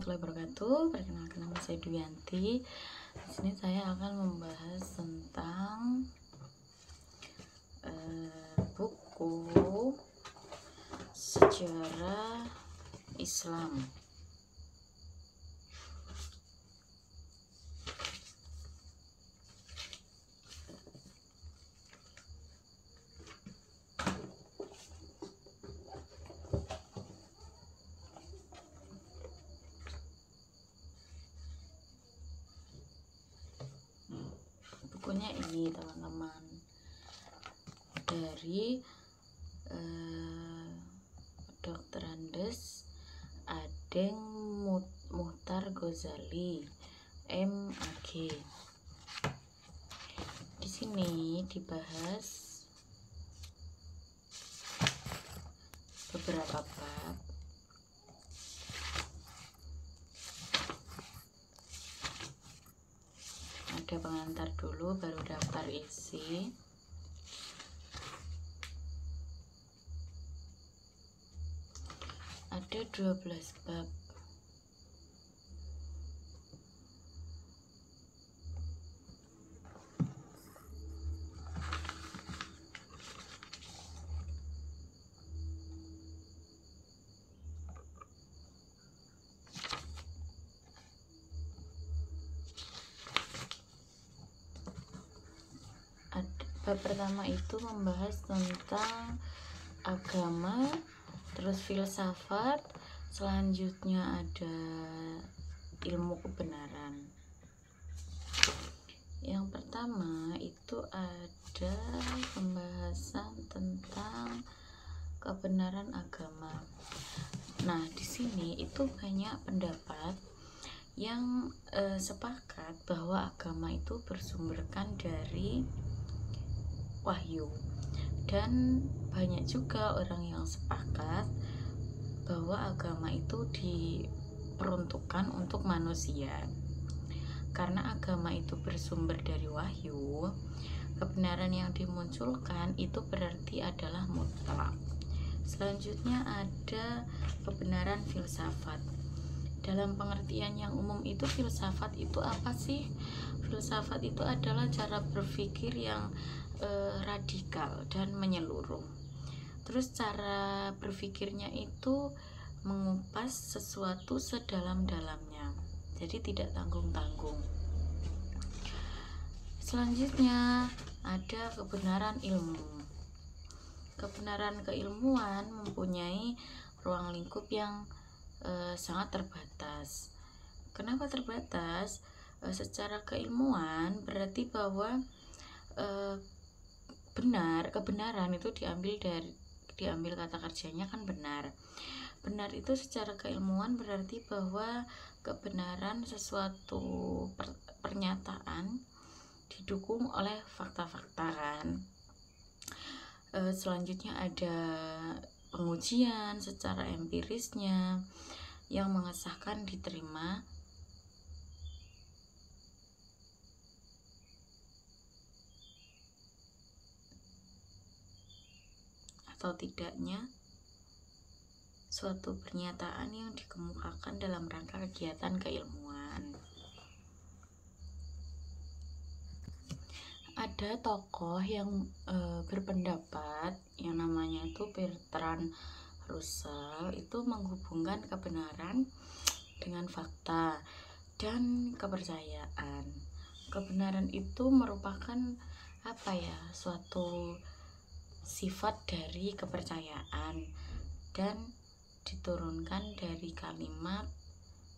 warahmatullahi wabarakatuh. Perkenalkan, nama saya Duyanti. Di sini saya akan membahas tentang buku sejarah Islam. Bukunya ini teman-teman, dari Dr. Andes Adeng Muhtar Ghazali MAG. Di sini dibahas beberapa bab. Ada pengantar dulu, baru daftar isi. Ada 12 bab. Bab pertama itu membahas tentang agama, terus filsafat, selanjutnya ada ilmu kebenaran. Yang pertama itu ada pembahasan tentang kebenaran agama. Nah, di sini itu banyak pendapat yang sepakat bahwa agama itu bersumberkan dari wahyu, dan banyak juga orang yang sepakat bahwa agama itu diperuntukkan untuk manusia. Karena agama itu bersumber dari wahyu, kebenaran yang dimunculkan itu berarti adalah mutlak. Selanjutnya ada kebenaran filsafat. Dalam pengertian yang umum itu, filsafat itu apa sih? Filsafat itu adalah cara berpikir yang radikal dan menyeluruh. Terus cara berpikirnya itu mengupas sesuatu sedalam-dalamnya, jadi tidak tanggung-tanggung. Selanjutnya ada kebenaran ilmu. Kebenaran keilmuan mempunyai ruang lingkup yang sangat terbatas. Kenapa terbatas? Secara keilmuan berarti bahwa kebenaran itu diambil kata kerjanya kan benar. Benar itu secara keilmuan berarti bahwa kebenaran sesuatu pernyataan didukung oleh fakta-fakta kan. Selanjutnya ada pengujian secara empirisnya yang mengesahkan diterima atau tidaknya suatu pernyataan yang dikemukakan dalam rangka kegiatan keilmuan. Ada tokoh yang berpendapat yang namanya itu Bertrand Russell, itu menghubungkan kebenaran dengan fakta dan kepercayaan. Kebenaran itu merupakan suatu sifat dari kepercayaan dan diturunkan dari kalimat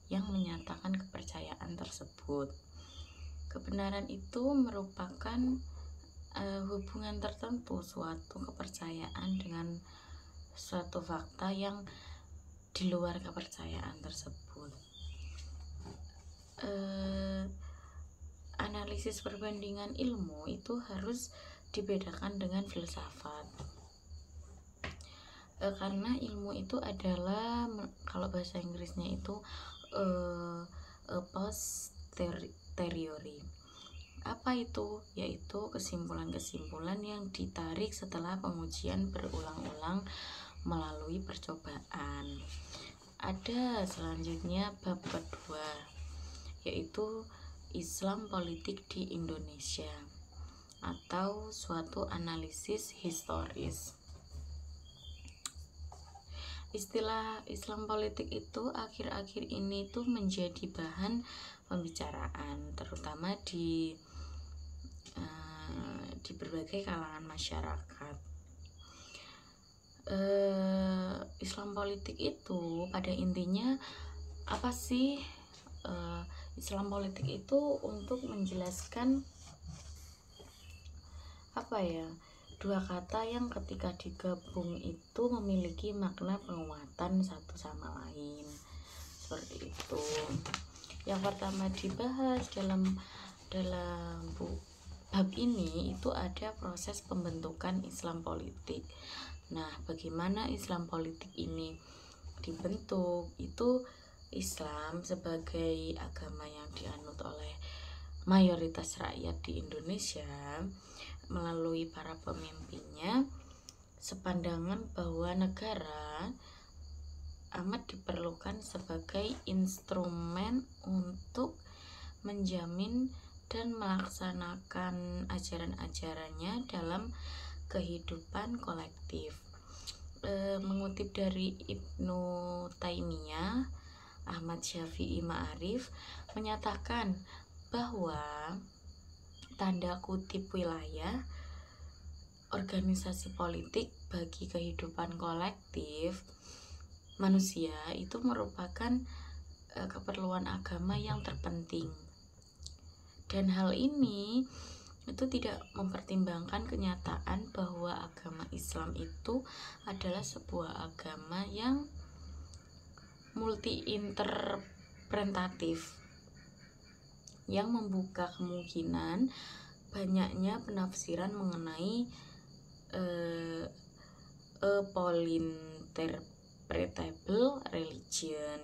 yang menyatakan kepercayaan tersebut. Kebenaran itu merupakan hubungan tertentu suatu kepercayaan dengan suatu fakta yang di luar kepercayaan tersebut. Analisis perbandingan ilmu itu harus dibedakan dengan filsafat, karena ilmu itu adalah, kalau bahasa Inggrisnya itu posteriori. Apa itu? Yaitu kesimpulan-kesimpulan yang ditarik setelah pengujian berulang-ulang melalui percobaan. ada selanjutnya bab kedua, yaitu Islam politik di Indonesia atau suatu analisis historis. Istilah Islam politik itu akhir-akhir ini tuh menjadi bahan pembicaraan, terutama di berbagai kalangan masyarakat. Islam politik itu pada intinya apa sih? Islam politik itu untuk menjelaskan dua kata yang ketika digabung itu memiliki makna penguatan satu sama lain, seperti itu. Yang pertama dibahas dalam bab ini itu ada proses pembentukan Islam politik. Nah, bagaimana Islam politik ini dibentuk? Itu Islam sebagai agama yang dianut oleh mayoritas rakyat di Indonesia melalui para pemimpinnya sepandangan bahwa negara amat diperlukan sebagai instrumen untuk menjamin dan melaksanakan ajaran-ajarannya dalam kehidupan kolektif. Mengutip dari Ibnu Taimiyah, Ahmad Syafi'i Ma'arif menyatakan bahwa tanda kutip wilayah organisasi politik bagi kehidupan kolektif manusia itu merupakan keperluan agama yang terpenting, dan hal ini itu tidak mempertimbangkan kenyataan bahwa agama Islam itu adalah sebuah agama yang multi interpretatif yang membuka kemungkinan banyaknya penafsiran mengenai polyinterpretable religion.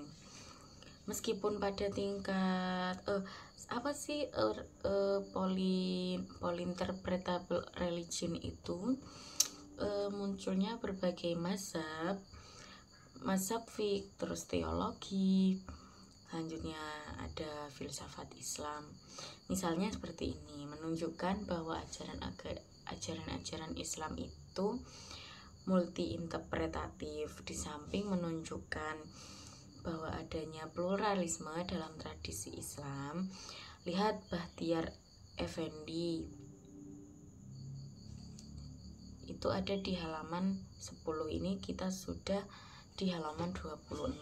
Meskipun pada tingkat polyinterpretable religion itu munculnya berbagai mazhab fiqh, terus teologi, selanjutnya ada filsafat Islam. Misalnya seperti ini, menunjukkan bahwa ajaran-ajaran Islam itu multi interpretatif, di samping menunjukkan bahwa adanya pluralisme dalam tradisi Islam. Lihat Bahtiar Effendi, itu ada di halaman 10, ini kita sudah di halaman 26.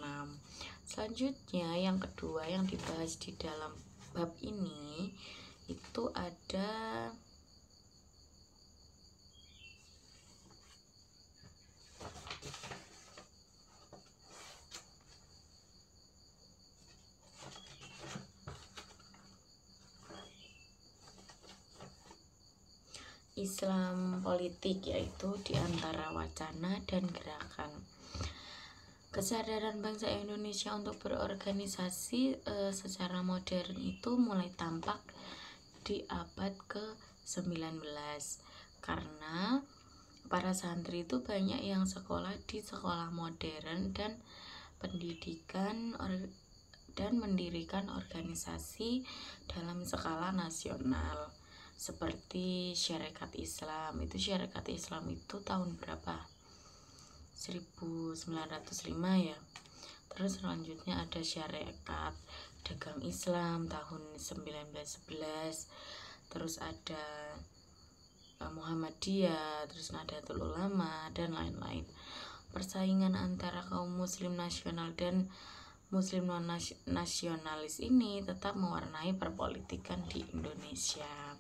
Selanjutnya yang kedua yang dibahas di dalam bab ini itu ada Islam politik, yaitu diantara wacana dan gerakan. Kesadaran bangsa Indonesia untuk berorganisasi secara modern itu mulai tampak di abad ke-19 karena para santri itu banyak yang sekolah di sekolah modern dan mendirikan organisasi dalam skala nasional seperti Syarikat Islam. Syarikat Islam itu tahun berapa? 1905 ya. Terus selanjutnya ada Syarikat Dagang Islam tahun 1911. Terus ada Muhammadiyah, terus Nahdlatul Ulama dan lain-lain. Persaingan antara kaum muslim nasional dan muslim non nasionalis ini tetap mewarnai perpolitikan di Indonesia.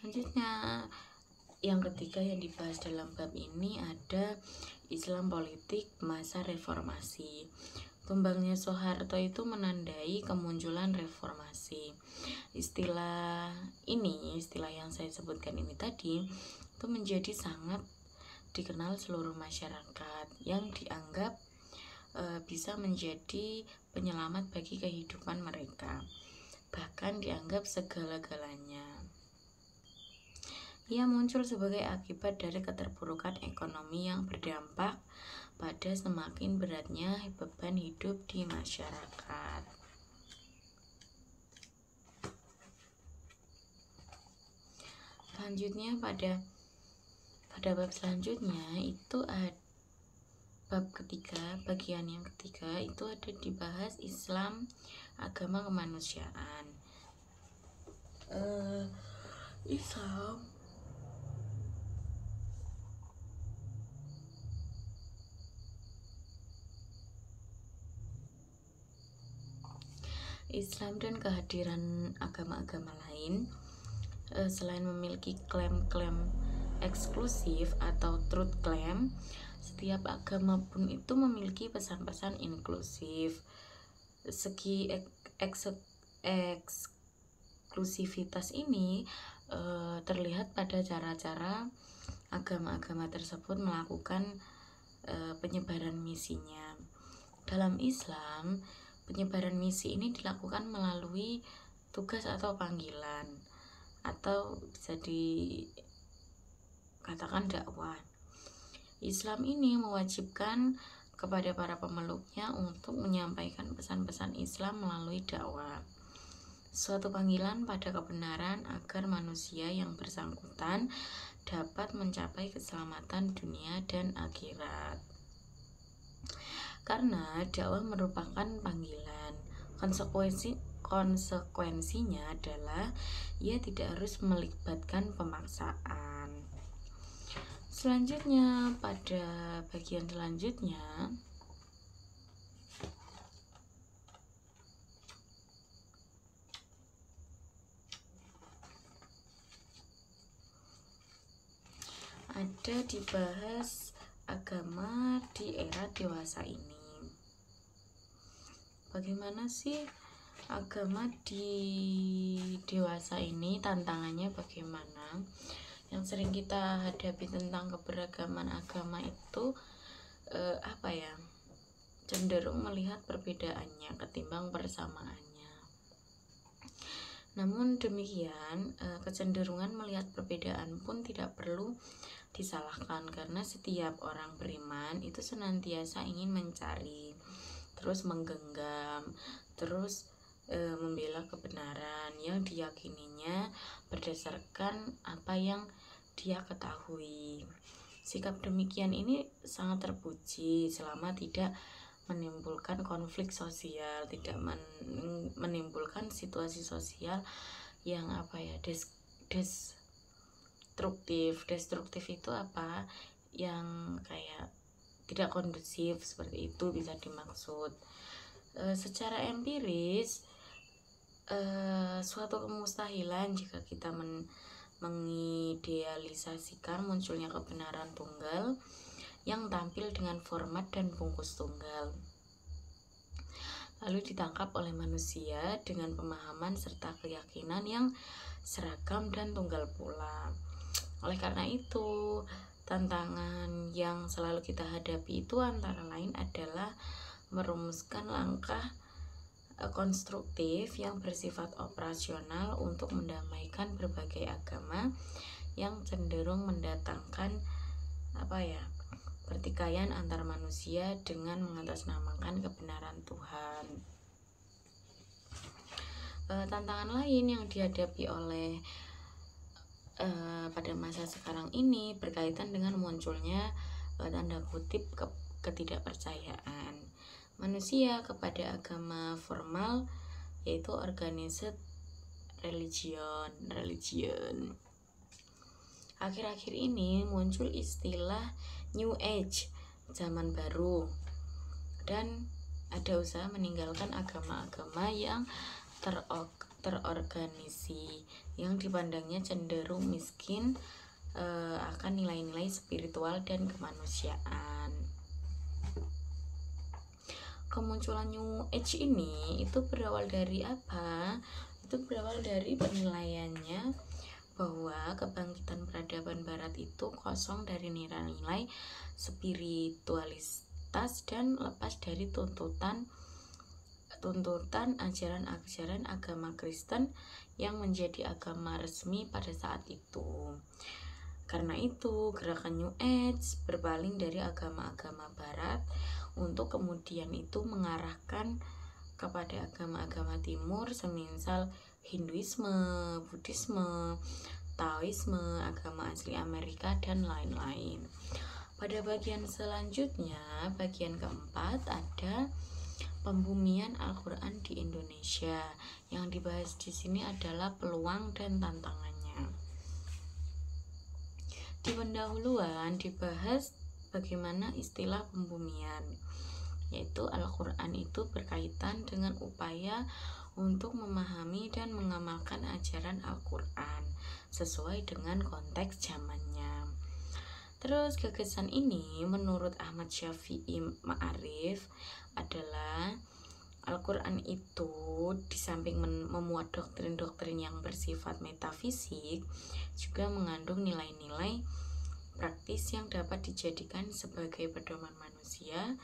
Selanjutnya yang ketiga yang dibahas dalam bab ini ada Islam politik masa reformasi. Tumbangnya Soeharto itu menandai kemunculan reformasi. Istilah yang saya sebutkan ini tadi itu menjadi sangat dikenal seluruh masyarakat yang dianggap bisa menjadi penyelamat bagi kehidupan mereka, bahkan dianggap segala-galanya. Ia muncul sebagai akibat dari keterpurukan ekonomi yang berdampak pada semakin beratnya beban hidup di masyarakat. Selanjutnya pada bab selanjutnya itu ada bab ketiga, bagian yang ketiga itu ada dibahas Islam, agama kemanusiaan. Islam dan kehadiran agama-agama lain selain memiliki klaim-klaim eksklusif atau truth claim, setiap agama pun itu memiliki pesan-pesan inklusif. Segi eksklusivitas ini terlihat pada cara-cara agama-agama tersebut melakukan penyebaran misinya. Dalam Islam, penyebaran misi ini dilakukan melalui tugas atau panggilan, atau bisa dikatakan dakwah. Islam ini mewajibkan kepada para pemeluknya untuk menyampaikan pesan-pesan Islam melalui dakwah, suatu panggilan pada kebenaran agar manusia yang bersangkutan dapat mencapai keselamatan dunia dan akhirat. Karena dakwah merupakan panggilan, konsekuensinya adalah ia tidak harus melibatkan pemaksaan. Selanjutnya, pada bagian selanjutnya ada dibahas agama di era dewasa ini. Bagaimana sih agama di dewasa ini, tantangannya bagaimana? Yang sering kita hadapi tentang keberagaman agama itu cenderung melihat perbedaannya ketimbang persamaannya. Namun demikian, kecenderungan melihat perbedaan pun tidak perlu disalahkan, karena setiap orang beriman itu senantiasa ingin mencari, terus menggenggam, terus membela kebenaran yang diyakininya berdasarkan apa yang dia ketahui. Sikap demikian ini sangat terpuji selama tidak menimbulkan konflik sosial, tidak menimbulkan situasi sosial yang destruktif itu apa, yang kayak tidak kondusif, seperti itu bisa dimaksud. Secara empiris, suatu kemustahilan jika kita mengidealisasikan munculnya kebenaran tunggal yang tampil dengan format dan bungkus tunggal, lalu ditangkap oleh manusia dengan pemahaman serta keyakinan yang seragam dan tunggal pula. Oleh karena itu, tantangan yang selalu kita hadapi itu antara lain adalah merumuskan langkah konstruktif yang bersifat operasional untuk mendamaikan berbagai agama yang cenderung mendatangkan pertikaian antar manusia dengan mengatasnamakan kebenaran Tuhan. Tantangan lain yang dihadapi oleh pada masa sekarang ini berkaitan dengan munculnya tanda kutip ketidakpercayaan manusia kepada agama formal, yaitu organized religion. Akhir-akhir ini muncul istilah New Age, zaman baru, dan ada usaha meninggalkan agama-agama yang terorganisasi, yang dipandangnya cenderung miskin akan nilai-nilai spiritual dan kemanusiaan. Kemunculan New Age ini itu berawal dari apa? Itu berawal dari penilaiannya bahwa kebangkitan peradaban barat itu kosong dari nilai-nilai spiritualitas dan lepas dari tuntutan tuntutan ajaran-ajaran agama Kristen yang menjadi agama resmi pada saat itu. Karena itu, gerakan New Age berpaling dari agama-agama barat untuk kemudian itu mengarahkan kepada agama-agama timur semisal Hinduisme, Buddhisme, Taoisme, agama asli Amerika, dan lain-lain. Pada bagian selanjutnya, bagian keempat, ada pembumian Al-Quran di Indonesia. Yang dibahas di sini adalah peluang dan tantangannya. Di pendahuluan dibahas bagaimana istilah pembumian, yaitu Al-Quran itu berkaitan dengan upaya untuk memahami dan mengamalkan ajaran Al-Quran sesuai dengan konteks zamannya. Terus gagasan ini menurut Ahmad Syafi'i Ma'arif adalah Al-Quran itu di samping memuat doktrin-doktrin yang bersifat metafisik, juga mengandung nilai-nilai praktis yang dapat dijadikan sebagai pedoman manusia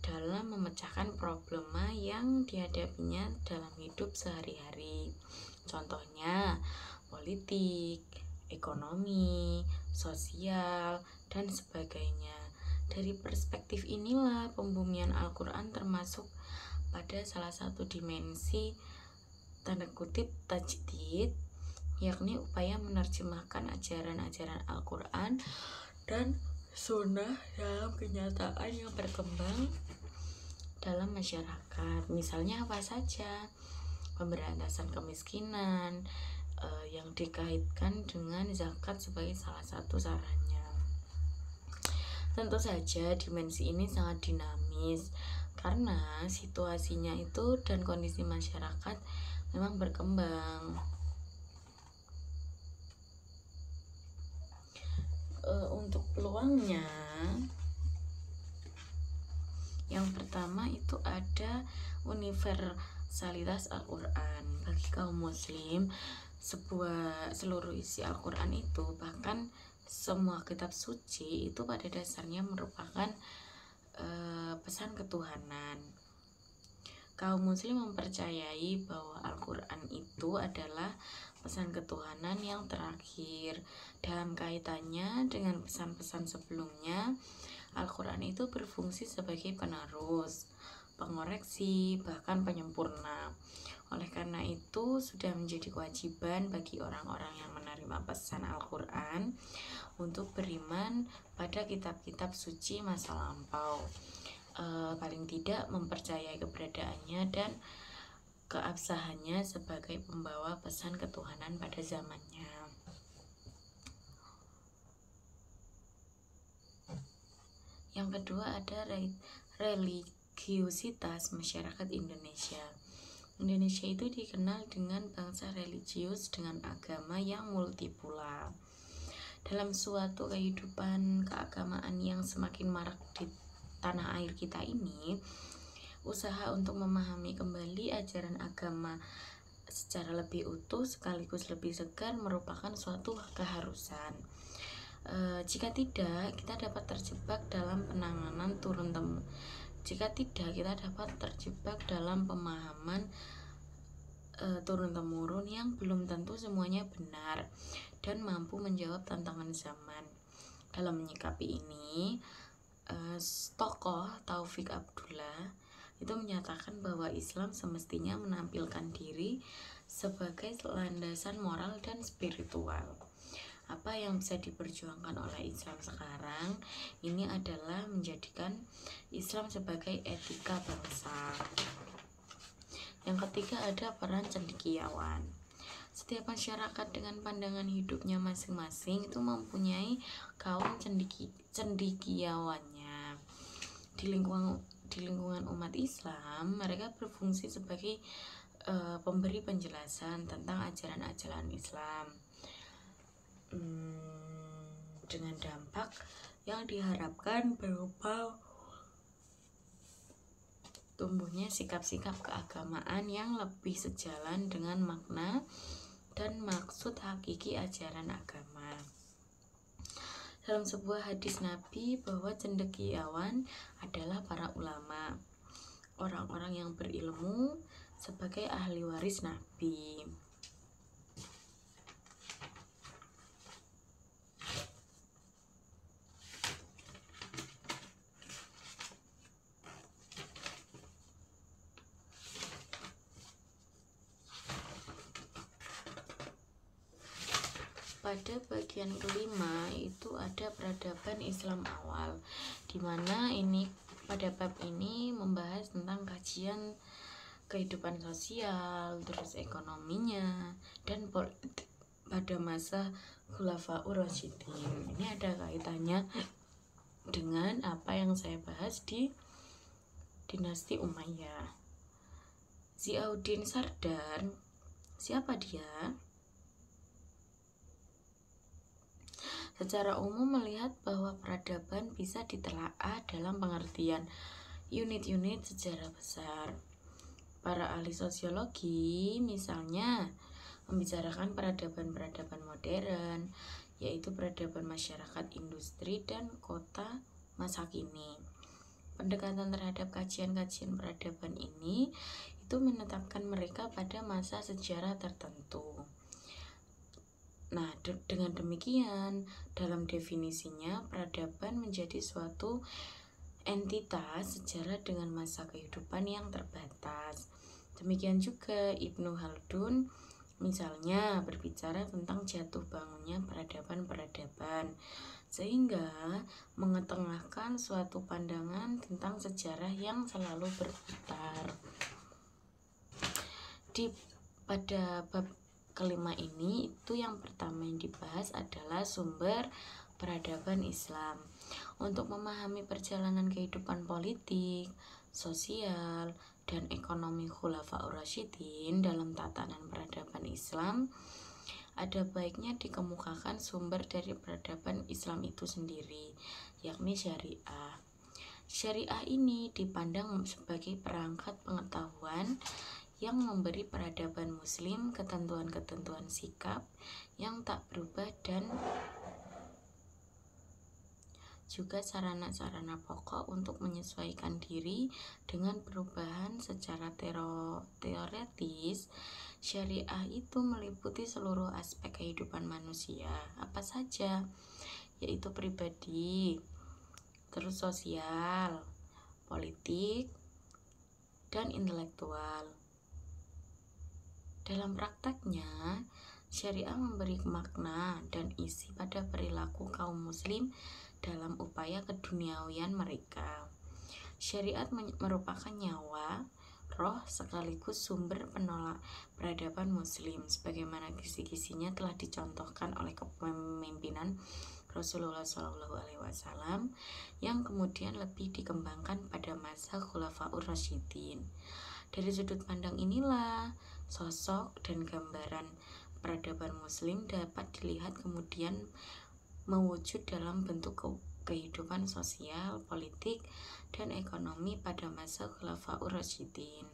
dalam memecahkan problema yang dihadapinya dalam hidup sehari-hari. Contohnya politik, ekonomi, sosial, dan sebagainya. Dari perspektif inilah pembumian Al-Quran termasuk pada salah satu dimensi tanda kutip tajdid, yakni upaya menerjemahkan ajaran-ajaran Al-Quran dan sunnah dalam kenyataan yang berkembang dalam masyarakat. Misalnya apa saja? Pemberantasan kemiskinan yang dikaitkan dengan zakat sebagai salah satu sarannya. Tentu saja dimensi ini sangat dinamis karena situasinya itu dan kondisi masyarakat memang berkembang. Untuk peluangnya, yang pertama itu ada universalitas Al-Quran bagi kaum muslim. Seluruh isi Al-Quran itu, bahkan semua kitab suci itu pada dasarnya merupakan pesan ketuhanan. Kaum muslim mempercayai bahwa Al-Quran itu adalah pesan ketuhanan yang terakhir. Dalam kaitannya dengan pesan-pesan sebelumnya, Al-Quran itu berfungsi sebagai penerus, pengoreksi, bahkan penyempurna. Oleh karena itu, sudah menjadi kewajiban bagi orang-orang yang menerima pesan Al-Quran untuk beriman pada kitab-kitab suci masa lampau. Paling tidak mempercayai keberadaannya dan keabsahannya sebagai pembawa pesan ketuhanan pada zamannya. Yang kedua ada religiusitas masyarakat Indonesia. Indonesia itu dikenal dengan bangsa religius dengan agama yang multipolar. Dalam suatu kehidupan keagamaan yang semakin marak di tanah air kita ini, usaha untuk memahami kembali ajaran agama secara lebih utuh sekaligus lebih segar merupakan suatu keharusan. Jika tidak, kita dapat terjebak dalam penanganan Jika tidak, kita dapat terjebak dalam pemahaman turun-temurun yang belum tentu semuanya benar dan mampu menjawab tantangan zaman. Dalam menyikapi ini, tokoh Taufik Abdullah itu menyatakan bahwa Islam semestinya menampilkan diri sebagai landasan moral dan spiritual. Apa yang bisa diperjuangkan oleh Islam sekarang ini adalah menjadikan Islam sebagai etika bangsa. Yang ketiga ada peran cendekiawan. Setiap masyarakat dengan pandangan hidupnya masing-masing itu mempunyai kaum cendekiawannya. Di lingkungan umat Islam, mereka berfungsi sebagai pemberi penjelasan tentang ajaran-ajaran Islam dengan dampak yang diharapkan berupa tumbuhnya sikap-sikap keagamaan yang lebih sejalan dengan makna dan maksud hakiki ajaran agama. Dalam sebuah hadis Nabi bahwa cendekiawan adalah para ulama. orang-orang yang berilmu sebagai ahli waris Nabi. Pada bagian kelima itu ada peradaban Islam awal, dimana ini pada bab ini membahas tentang kajian kehidupan sosial, terus ekonominya, dan politik pada masa Khulafaur Rasyidin. Ini ada kaitannya dengan apa yang saya bahas di dinasti Umayyah. Ziauddin Sardar, siapa dia? Secara umum melihat bahwa peradaban bisa ditelaah dalam pengertian unit-unit sejarah besar. Para ahli sosiologi misalnya membicarakan peradaban-peradaban modern, yaitu peradaban masyarakat industri dan kota masa kini. Pendekatan terhadap kajian-kajian peradaban ini itu menetapkan mereka pada masa sejarah tertentu. Nah, dengan demikian, dalam definisinya, peradaban menjadi suatu entitas sejarah dengan masa kehidupan yang terbatas. Demikian juga Ibnu Khaldun, misalnya berbicara tentang jatuh bangunnya peradaban-peradaban, sehingga mengetengahkan suatu pandangan tentang sejarah yang selalu berputar. Pada bab kelima ini, itu yang pertama yang dibahas adalah sumber peradaban Islam. Untuk memahami perjalanan kehidupan politik, sosial, dan ekonomi Khulafaur Rasyidin dalam tatanan peradaban Islam, ada baiknya dikemukakan sumber dari peradaban Islam itu sendiri, yakni syariah. Syariah ini dipandang sebagai perangkat pengetahuan yang memberi peradaban muslim ketentuan-ketentuan sikap yang tak berubah dan juga sarana-sarana pokok untuk menyesuaikan diri dengan perubahan secara teoretis. Syariah itu meliputi seluruh aspek kehidupan manusia, apa saja, yaitu pribadi, terus sosial, politik, dan intelektual. Dalam prakteknya, syariah memberi makna dan isi pada perilaku kaum muslim dalam upaya keduniawian mereka. Syariat merupakan nyawa, roh sekaligus sumber penolak peradaban muslim, sebagaimana kisi-kisinya telah dicontohkan oleh kepemimpinan Rasulullah SAW yang kemudian lebih dikembangkan pada masa Khulafaur Rasyidin. Dari sudut pandang inilah, sosok dan gambaran peradaban muslim dapat dilihat kemudian mewujud dalam bentuk kehidupan sosial, politik, dan ekonomi pada masa Khulafaur Rasyidin.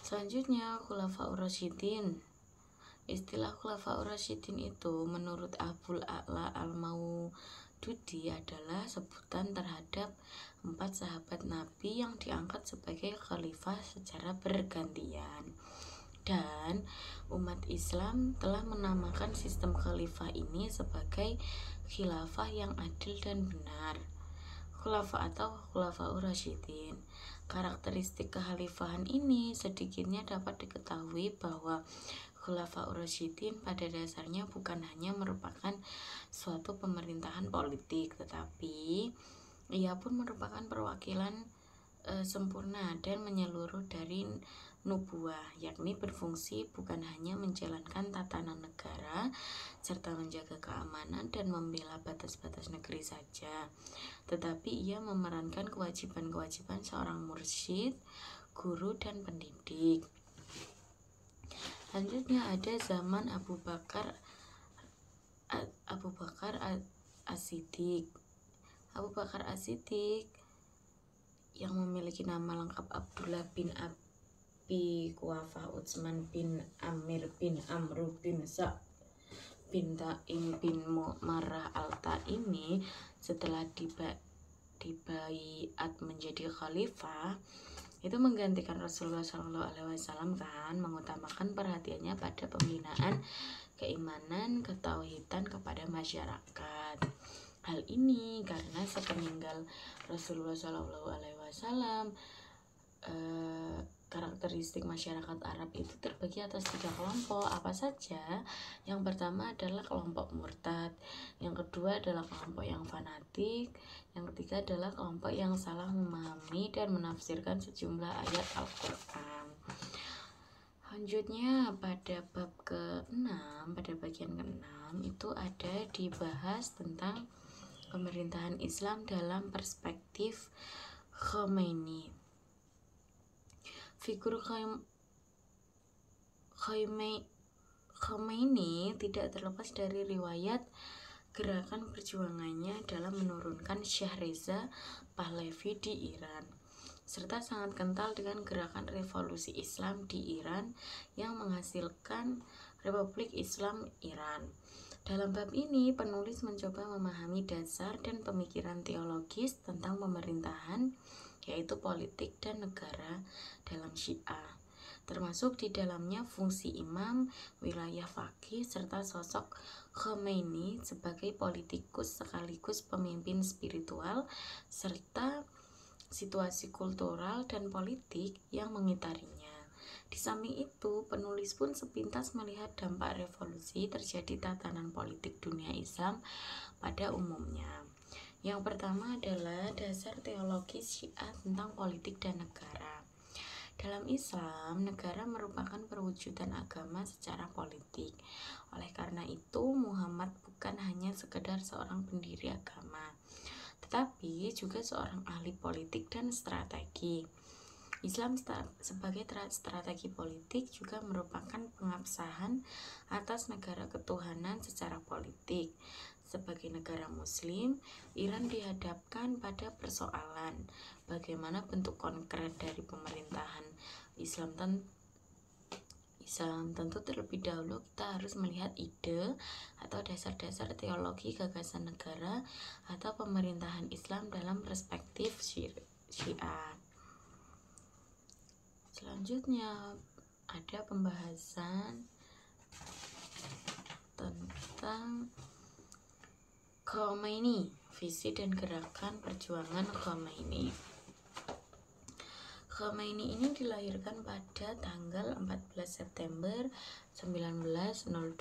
Selanjutnya, Khulafaur Rasyidin. Istilah Khulafaur Rasyidin itu menurut Abul A'la Al-Maududi adalah sebutan terhadap 4 sahabat Nabi yang diangkat sebagai khalifah secara bergantian. Dan umat Islam telah menamakan sistem khalifah ini sebagai khilafah yang adil dan benar, khulafah atau Khulafaur Rasyidin. Karakteristik kekhalifahan ini sedikitnya dapat diketahui bahwa Khulafaur Rasyidin pada dasarnya bukan hanya merupakan suatu pemerintahan politik, tetapi ia pun merupakan perwakilan sempurna dan menyeluruh dari nubuah, yakni berfungsi bukan hanya menjalankan tatanan negara serta menjaga keamanan dan membela batas-batas negeri saja, tetapi ia memerankan kewajiban-kewajiban seorang mursyid, guru, dan pendidik. Selanjutnya ada zaman Abu Bakar As-Siddiq. Abu Bakar As-Siddiq yang memiliki nama lengkap Abdullah bin Abi Quhafah Utsman bin Amir bin Amru bin Sa'd bin Taim bin Marah al-Taimi, setelah dibaiat menjadi khalifah itu menggantikan Rasulullah SAW kan, mengutamakan perhatiannya pada pembinaan keimanan, ketauhidan kepada masyarakat. Hal ini karena sepeninggal Rasulullah SAW karakteristik masyarakat Arab itu terbagi atas 3 kelompok. Apa saja? Yang pertama adalah kelompok murtad, yang kedua adalah kelompok yang fanatik, yang ketiga adalah kelompok yang salah memahami dan menafsirkan sejumlah ayat Al-Quran. Selanjutnya pada bab ke-6, pada bagian ke-6 itu ada dibahas tentang pemerintahan Islam dalam perspektif Khomeini. Figur Khomeini tidak terlepas dari riwayat gerakan perjuangannya dalam menurunkan Syah Reza Pahlavi di Iran, serta sangat kental dengan gerakan revolusi Islam di Iran yang menghasilkan Republik Islam Iran. Dalam bab ini, penulis mencoba memahami dasar dan pemikiran teologis tentang pemerintahan, yaitu politik dan negara dalam Syiah, termasuk di dalamnya fungsi imam, wilayah faqih, serta sosok Khomeini sebagai politikus sekaligus pemimpin spiritual, serta situasi kultural dan politik yang mengitarinya. Di samping itu, penulis pun sepintas melihat dampak revolusi terjadi tatanan politik dunia Islam pada umumnya. Yang pertama adalah dasar teologis Syiah tentang politik dan negara. Dalam Islam, negara merupakan perwujudan agama secara politik. Oleh karena itu, Muhammad bukan hanya sekedar seorang pendiri agama, tetapi juga seorang ahli politik dan strategi. Islam sebagai strategi politik juga merupakan pengabsahan atas negara ketuhanan secara politik. Sebagai negara muslim, Iran dihadapkan pada persoalan bagaimana bentuk konkret dari pemerintahan Islam. Tentu terlebih dahulu kita harus melihat ide atau dasar-dasar teologi gagasan negara atau pemerintahan Islam dalam perspektif Syiah. Selanjutnya ada pembahasan tentang Khomeini, visi dan gerakan perjuangan Khomeini. Khomeini ini dilahirkan pada tanggal 14 September 1902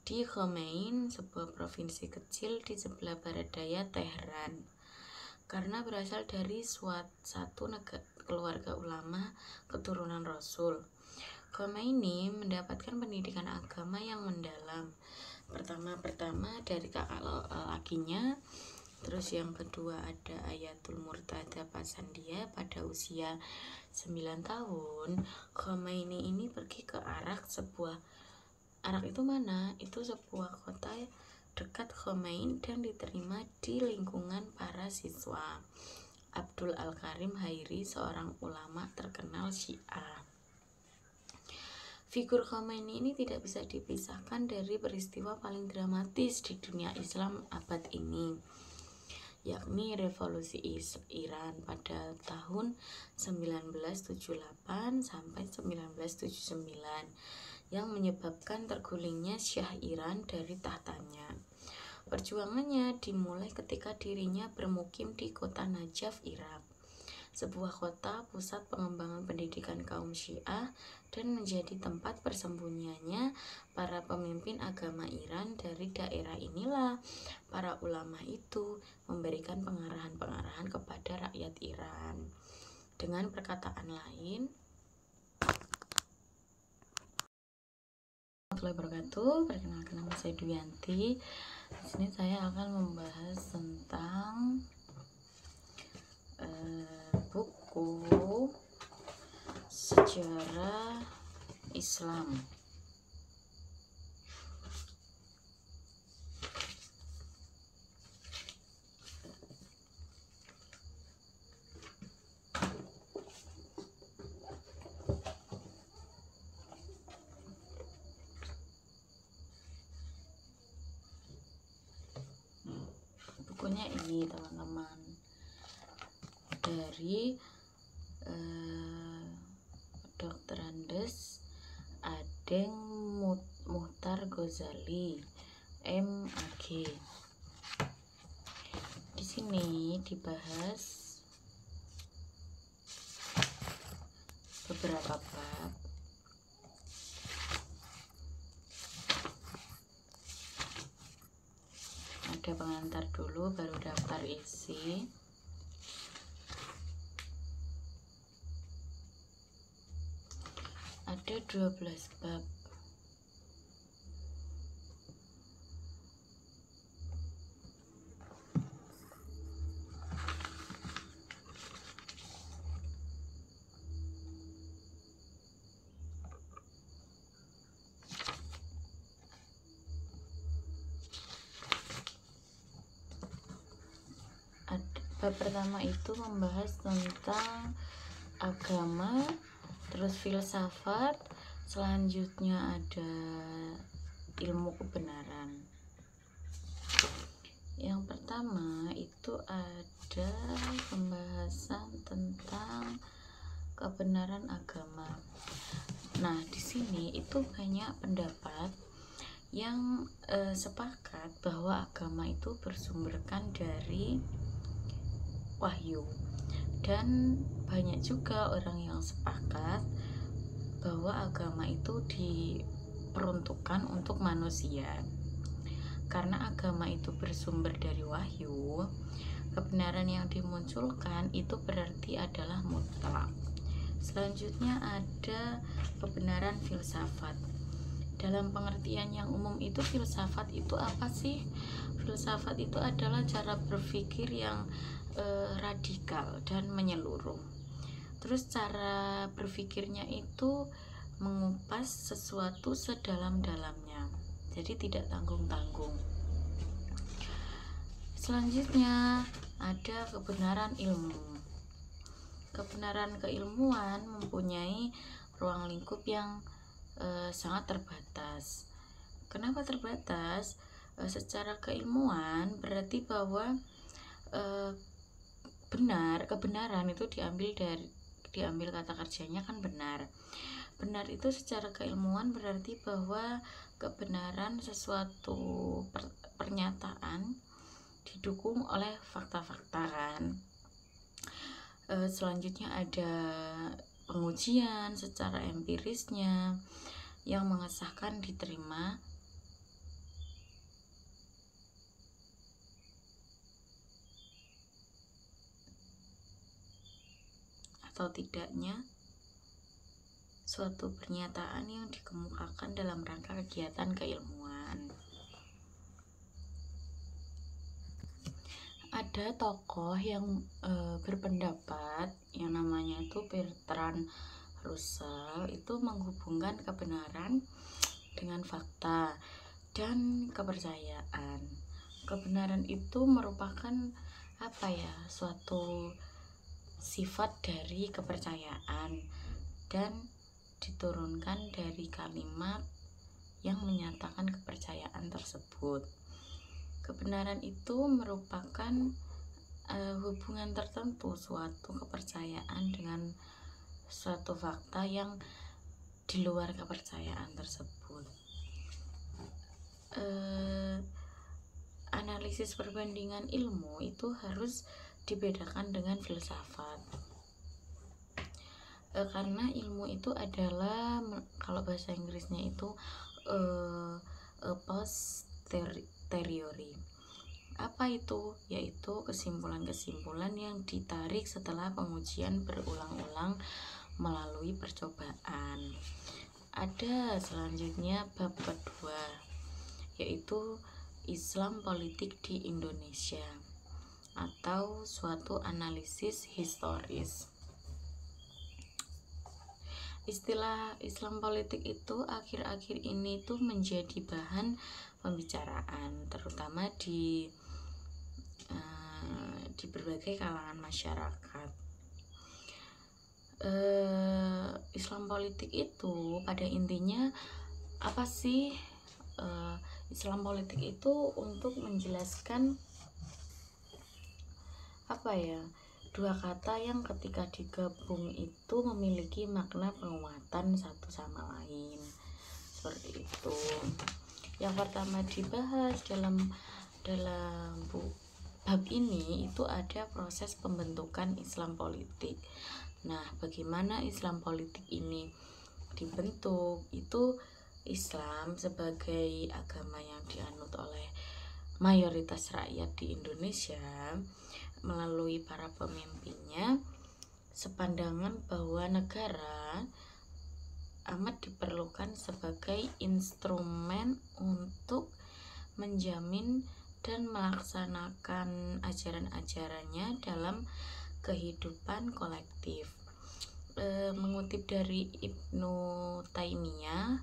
di Khomein, sebuah provinsi kecil di sebelah barat daya Teheran. Karena berasal dari satu keluarga ulama keturunan Rasul, Khomeini mendapatkan pendidikan agama yang mendalam. Pertama dari kakak lakinya, terus yang kedua ada Ayatul Murtada Pasandia pada usia 9 tahun. Khomeini ini pergi ke Arak. Arak itu mana? Itu sebuah kota dekat Khomein dan diterima di lingkungan para siswa. Abdul Al-Karim Hairi, seorang ulama terkenal Syiah. Figur Khomeini ini tidak bisa dipisahkan dari peristiwa paling dramatis di dunia Islam abad ini, yakni revolusi Iran pada tahun 1978 sampai 1979 yang menyebabkan tergulingnya Syah Iran dari tahtanya. Perjuangannya dimulai ketika dirinya bermukim di kota Najaf, Irak, sebuah kota pusat pengembangan pendidikan kaum Syiah dan menjadi tempat persembunyiannya para pemimpin agama Iran. Dari daerah inilah para ulama itu memberikan pengarahan-pengarahan kepada rakyat Iran. Dengan perkataan lain, perkenalkan nama saya Duyanti. Di sini saya akan membahas tentang buku sejarah Islam. Bukunya ini teman-teman, dari Dr. Andes Adeng Muhtar Ghazali MAG. Di sini dibahas beberapa bab. Ada pengantar dulu, baru daftar isi. Ada 12 bab. Bab pertama itu membahas tentang agama, terus filsafat, selanjutnya ada ilmu kebenaran. Yang pertama itu ada pembahasan tentang kebenaran agama. Nah, di sini itu banyak pendapat yang sepakat bahwa agama itu bersumberkan dari wahyu, dan banyak juga orang yang sepakat bahwa agama itu diperuntukkan untuk manusia. Karena agama itu bersumber dari wahyu, kebenaran yang dimunculkan itu berarti adalah mutlak. Selanjutnya ada kebenaran filsafat. Dalam pengertian yang umum itu, filsafat itu apa sih? Filsafat itu adalah cara berpikir yang radikal dan menyeluruh. Terus cara berpikirnya itu mengupas sesuatu sedalam-dalamnya, jadi tidak tanggung-tanggung. Selanjutnya ada kebenaran ilmu. Kebenaran keilmuan mempunyai ruang lingkup yang sangat terbatas. Kenapa terbatas? Secara keilmuan berarti bahwa kebenaran itu diambil kata kerjanya kan benar. Benar itu secara keilmuan berarti bahwa kebenaran sesuatu pernyataan didukung oleh fakta-fakta kan. Selanjutnya ada pengujian secara empirisnya yang mengesahkan diterima atau tidaknya suatu pernyataan yang dikemukakan dalam rangka kegiatan keilmuan. Ada tokoh yang berpendapat yang namanya itu Bertrand Russell, itu menghubungkan kebenaran dengan fakta dan kepercayaan. Kebenaran itu merupakan suatu sifat dari kepercayaan dan diturunkan dari kalimat yang menyatakan kepercayaan tersebut. Kebenaran itu merupakan hubungan tertentu suatu kepercayaan dengan suatu fakta yang di luar kepercayaan tersebut. Analisis perbandingan ilmu itu harus dibedakan dengan filsafat, karena ilmu itu adalah, kalau bahasa Inggrisnya itu posteriori. Apa itu? Yaitu kesimpulan-kesimpulan yang ditarik setelah pengujian berulang-ulang melalui percobaan. Ada selanjutnya bab kedua, yaitu Islam politik di Indonesia atau suatu analisis historis. Istilah Islam politik itu akhir-akhir ini tuh menjadi bahan pembicaraan, terutama di berbagai kalangan masyarakat. Islam politik itu pada intinya apa sih? Islam politik itu untuk menjelaskan dua kata yang ketika digabung itu memiliki makna penguatan satu sama lain, seperti itu. Yang pertama dibahas dalam bab ini itu ada proses pembentukan Islam politik. Nah, bagaimana Islam politik ini dibentuk? Itu Islam sebagai agama yang dianut oleh mayoritas rakyat di Indonesia melalui para pemimpinnya sepandangan bahwa negara amat diperlukan sebagai instrumen untuk menjamin dan melaksanakan ajaran-ajarannya dalam kehidupan kolektif. Mengutip dari Ibnu Taimiyah,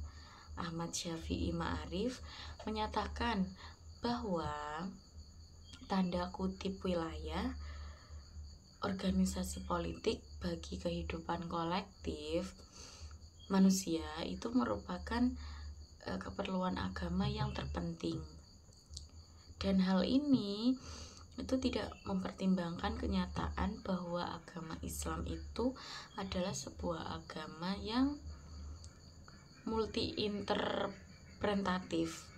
Ahmad Syafi'i Ma'arif menyatakan bahwa tanda kutip wilayah organisasi politik bagi kehidupan kolektif manusia itu merupakan keperluan agama yang terpenting, dan hal ini itu tidak mempertimbangkan kenyataan bahwa agama Islam itu adalah sebuah agama yang multi interpretatif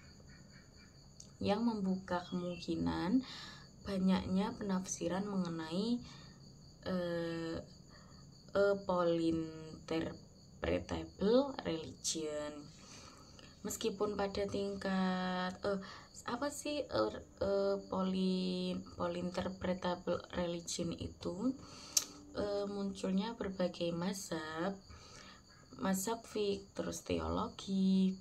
yang membuka kemungkinan banyaknya penafsiran mengenai polyinterpretable religion. Meskipun pada tingkat polyinterpretable religion itu munculnya berbagai mazhab fiqh, terus teologi,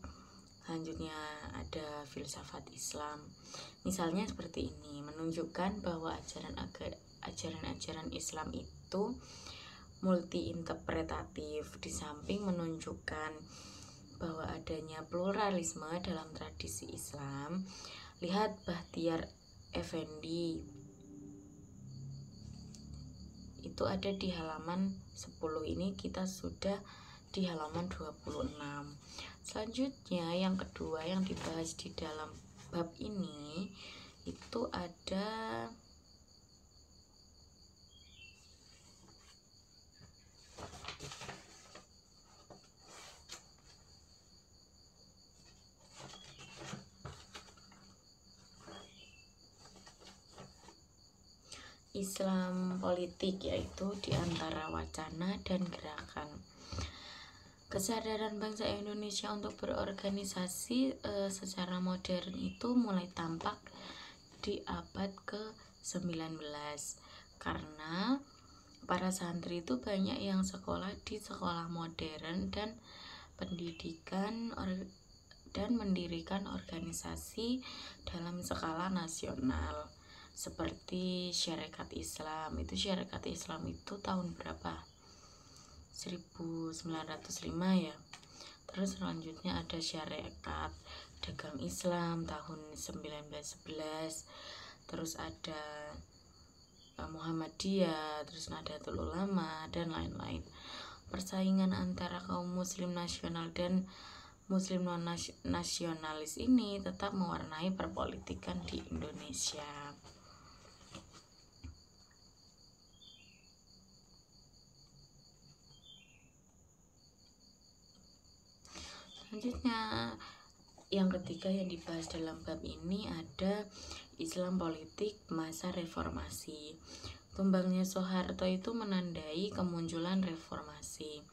selanjutnya ada filsafat Islam. Misalnya seperti ini, menunjukkan bahwa ajaran-ajaran Islam itu multi interpretatif, di samping menunjukkan bahwa adanya pluralisme dalam tradisi Islam. Lihat Bahtiar Effendi, itu ada di halaman 10. Ini kita sudah di halaman 26. Selanjutnya yang kedua yang dibahas di dalam bab ini itu ada Islam politik, yaitu diantara wacana dan gerakan. Kesadaran bangsa Indonesia untuk berorganisasi secara modern itu mulai tampak di abad ke-19 karena para santri itu banyak yang sekolah di sekolah modern dan mendirikan organisasi dalam skala nasional seperti Syarikat Islam. Syarikat Islam itu tahun berapa? 1905 ya. Terus selanjutnya ada Syarikat Dagang Islam tahun 1911. Terus ada Muhammadiyah, terus Nahdlatul Ulama dan lain-lain. Persaingan antara kaum muslim nasional dan muslim non nasionalis ini tetap mewarnai perpolitikan di Indonesia. Selanjutnya yang ketiga yang dibahas dalam bab ini ada Islam politik masa reformasi. Tumbangnya Soeharto itu menandai kemunculan reformasi.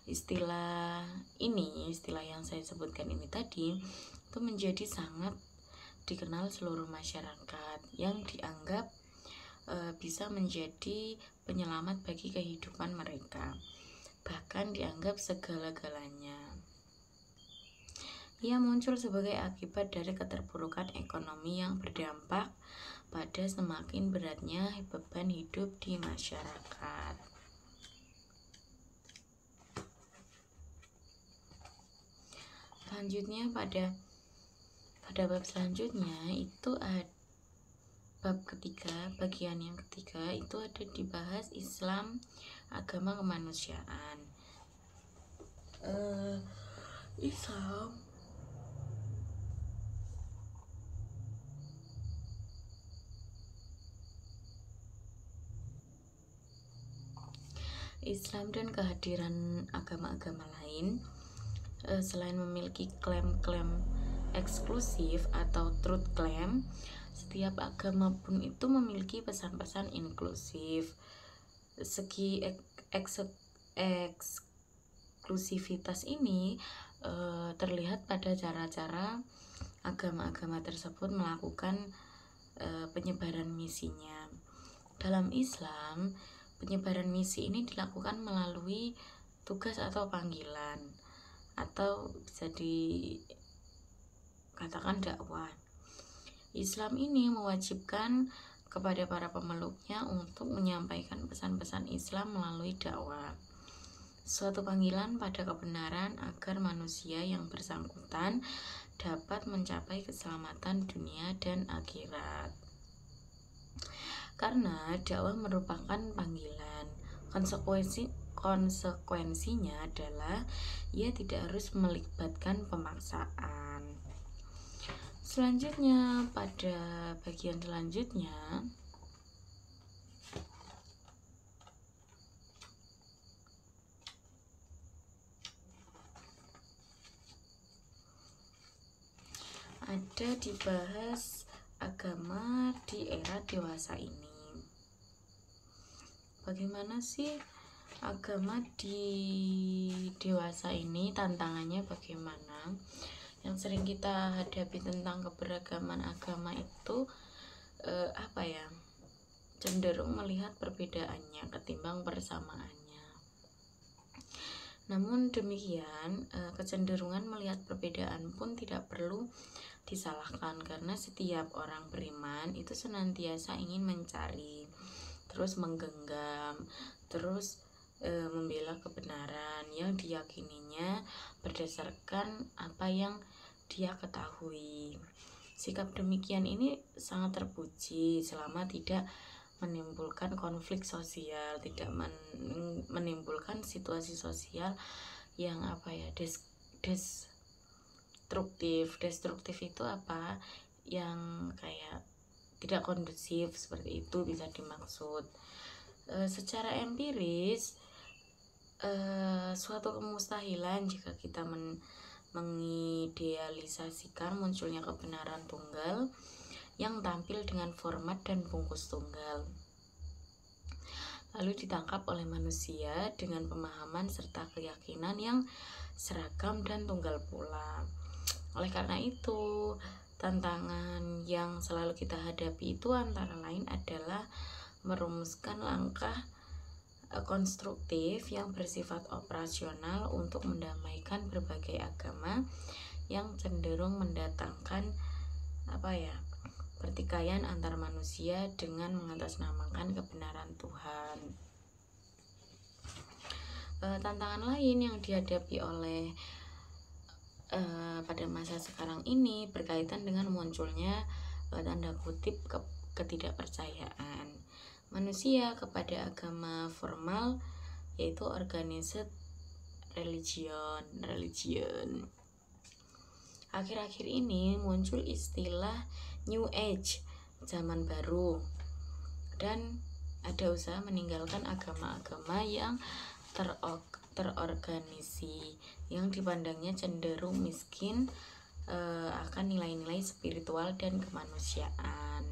Istilah yang saya sebutkan ini tadi itu menjadi sangat dikenal seluruh masyarakat yang dianggap bisa menjadi penyelamat bagi kehidupan mereka, bahkan dianggap segala-galanya. Ia muncul sebagai akibat dari keterpurukan ekonomi yang berdampak pada semakin beratnya beban hidup di masyarakat. Selanjutnya pada bab selanjutnya itu ada bab ketiga, bagian yang ketiga itu ada dibahas Islam agama kemanusiaan. Islam dan kehadiran agama-agama lain, selain memiliki klaim-klaim eksklusif atau truth claim, setiap agama pun itu memiliki pesan-pesan inklusif. Segi eksklusivitas ini terlihat pada cara-cara agama-agama tersebut melakukan penyebaran misinya. Dalam Islam, penyebaran misi ini dilakukan melalui tugas atau panggilan, atau bisa dikatakan dakwah. Islam ini mewajibkan kepada para pemeluknya untuk menyampaikan pesan-pesan Islam melalui dakwah, suatu panggilan pada kebenaran agar manusia yang bersangkutan dapat mencapai keselamatan dunia dan akhirat. Karena dakwah merupakan panggilan, konsekuensinya adalah ia tidak harus melibatkan pemaksaan. Selanjutnya, pada bagian selanjutnya ada dibahas agama di era dewasa ini. Bagaimana sih agama di dewasa ini, tantangannya bagaimana? Yang sering kita hadapi tentang keberagaman agama itu cenderung melihat perbedaannya ketimbang persamaannya. Namun demikian, kecenderungan melihat perbedaan pun tidak perlu disalahkan, karena setiap orang beriman itu senantiasa ingin mencari, terus menggenggam, terus membela kebenaran yang diyakininya berdasarkan apa yang dia ketahui. Sikap demikian ini sangat terpuji selama tidak menimbulkan konflik sosial, tidak menimbulkan situasi sosial yang destruktif itu apa, yang kayak tidak kondusif, seperti itu bisa dimaksud. Secara empiris, suatu kemustahilan jika kita mengidealisasikan munculnya kebenaran tunggal yang tampil dengan format dan bungkus tunggal, lalu ditangkap oleh manusia dengan pemahaman serta keyakinan yang seragam dan tunggal pula. Oleh karena itu, tantangan yang selalu kita hadapi itu antara lain adalah merumuskan langkah konstruktif yang bersifat operasional untuk mendamaikan berbagai agama yang cenderung mendatangkan pertikaian antar manusia dengan mengatasnamakan kebenaran Tuhan. Tantangan lain yang dihadapi oleh pada masa sekarang ini berkaitan dengan munculnya tanda kutip ketidakpercayaan manusia kepada agama formal, yaitu organized religion. Akhir-akhir ini muncul istilah New Age, zaman baru, dan ada usaha meninggalkan agama-agama yang terorganisasi, yang dipandangnya cenderung miskin akan nilai-nilai spiritual dan kemanusiaan.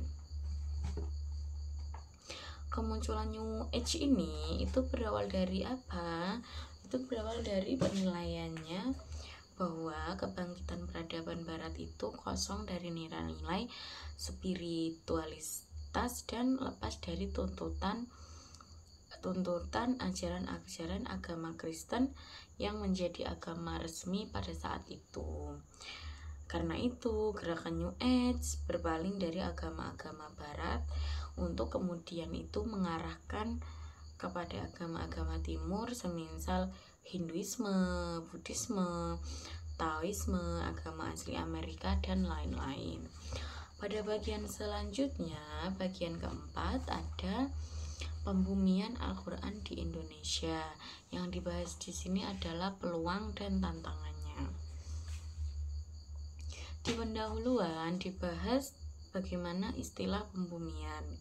Kemunculan New Age ini itu berawal dari apa? Itu berawal dari penilaiannya bahwa kebangkitan peradaban barat itu kosong dari nilai-nilai spiritualitas dan lepas dari tuntutan ajaran agama Kristen yang menjadi agama resmi pada saat itu. Karena itu, gerakan New Age berpaling dari agama-agama barat untuk kemudian itu mengarahkan kepada agama-agama timur, semisal Hinduisme, Buddhisme, Taoisme, agama asli Amerika, dan lain-lain. Pada bagian selanjutnya, bagian keempat, ada pembumian Al-Quran di Indonesia. Yang dibahas di sini adalah peluang dan tantangannya. Di pendahuluan dibahas bagaimana istilah pembumian,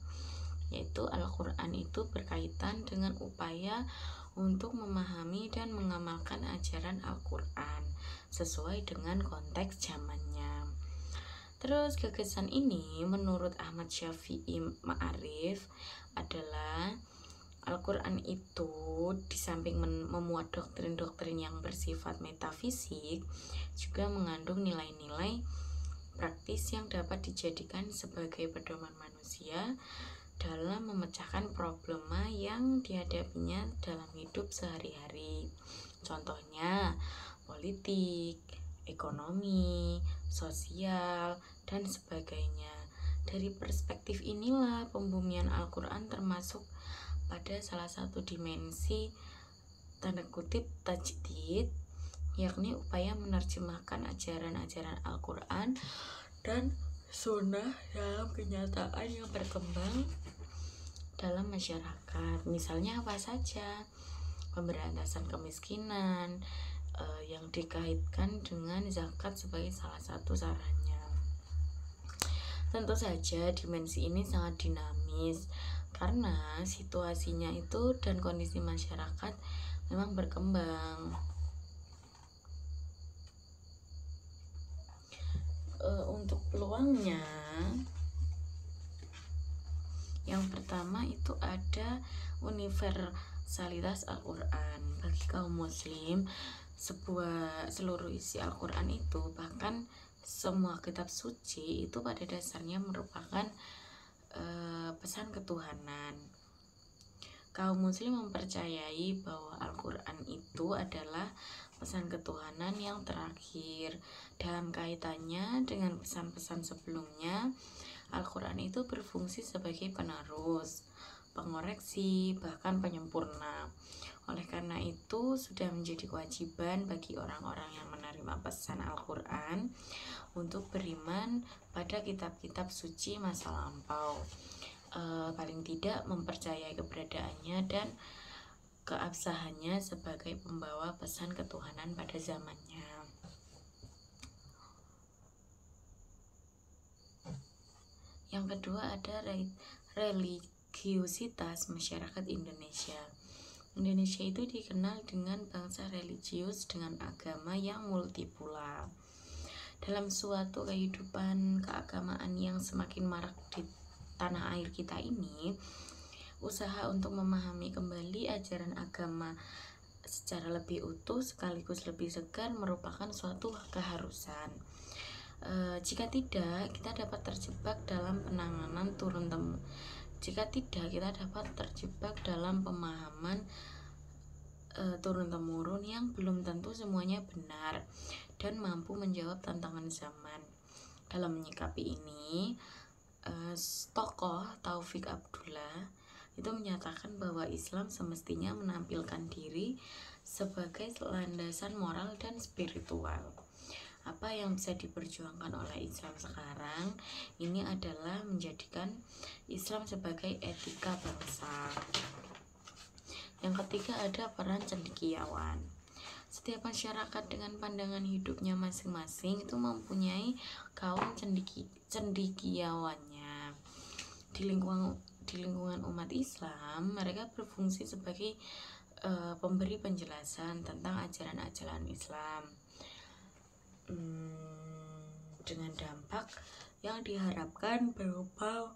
yaitu Al-Quran itu berkaitan dengan upaya untuk memahami dan mengamalkan ajaran Al-Quran sesuai dengan konteks zamannya. Terus gagasan ini menurut Ahmad Syafi'i Ma'arif adalah Al-Quran itu di samping memuat doktrin-doktrin yang bersifat metafisik, juga mengandung nilai-nilai praktis yang dapat dijadikan sebagai pedoman manusia dalam memecahkan problema yang dihadapinya dalam hidup sehari-hari. Contohnya politik, ekonomi, sosial, dan sebagainya. Dari perspektif inilah pembumian Al-Quran termasuk pada salah satu dimensi tanda kutip tajdid, yakni upaya menerjemahkan ajaran-ajaran Al-Quran dan sunnah dalam kenyataan yang berkembang dalam masyarakat. Misalnya apa saja? Pemberantasan kemiskinan yang dikaitkan dengan zakat sebagai salah satu sarannya. Tentu saja dimensi ini sangat dinamis karena situasinya itu dan kondisi masyarakat memang berkembang. Untuk peluangnya, yang pertama itu ada universalitas Al-Quran bagi kaum muslim. Seluruh isi Al-Quran itu, bahkan semua kitab suci itu pada dasarnya merupakan pesan ketuhanan. Kaum muslim mempercayai bahwa Al-Quran itu adalah pesan ketuhanan yang terakhir. Dalam kaitannya dengan pesan-pesan sebelumnya, Al-Quran itu berfungsi sebagai penerus, pengoreksi, bahkan penyempurna. Oleh karena itu, sudah menjadi kewajiban bagi orang-orang yang menerima pesan Al-Quran untuk beriman pada kitab-kitab suci masa lampau. Paling tidak mempercayai keberadaannya dan keabsahannya sebagai pembawa pesan ketuhanan pada zamannya. Yang kedua ada religiusitas masyarakat Indonesia. Indonesia itu dikenal dengan bangsa religius dengan agama yang multipolar. Dalam suatu kehidupan keagamaan yang semakin marak di tanah air kita ini, usaha untuk memahami kembali ajaran agama secara lebih utuh sekaligus lebih segar merupakan suatu keharusan. Jika tidak, kita dapat terjebak dalam penanganan Jika tidak, kita dapat terjebak dalam pemahaman turun-temurun yang belum tentu semuanya benar dan mampu menjawab tantangan zaman. Dalam menyikapi ini, tokoh Taufik Abdullah itu menyatakan bahwa Islam semestinya menampilkan diri sebagai landasan moral dan spiritual. Apa yang bisa diperjuangkan oleh Islam sekarang ini adalah menjadikan Islam sebagai etika bangsa. Yang ketiga ada peran cendekiawan. Setiap masyarakat dengan pandangan hidupnya masing-masing itu mempunyai kaum cendekiawannya. Di lingkungan umat Islam, mereka berfungsi sebagai pemberi penjelasan tentang ajaran-ajaran Islam dengan dampak yang diharapkan berupa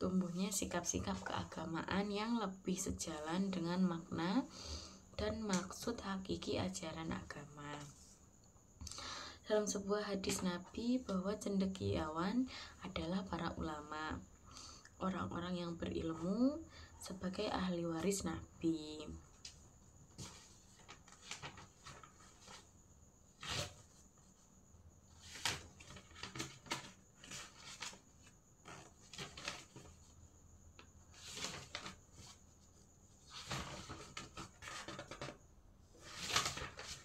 tumbuhnya sikap-sikap keagamaan yang lebih sejalan dengan makna dan maksud hakiki ajaran agama. Dalam sebuah hadis Nabi bahwa cendekiawan adalah para ulama, orang-orang yang berilmu sebagai ahli waris Nabi.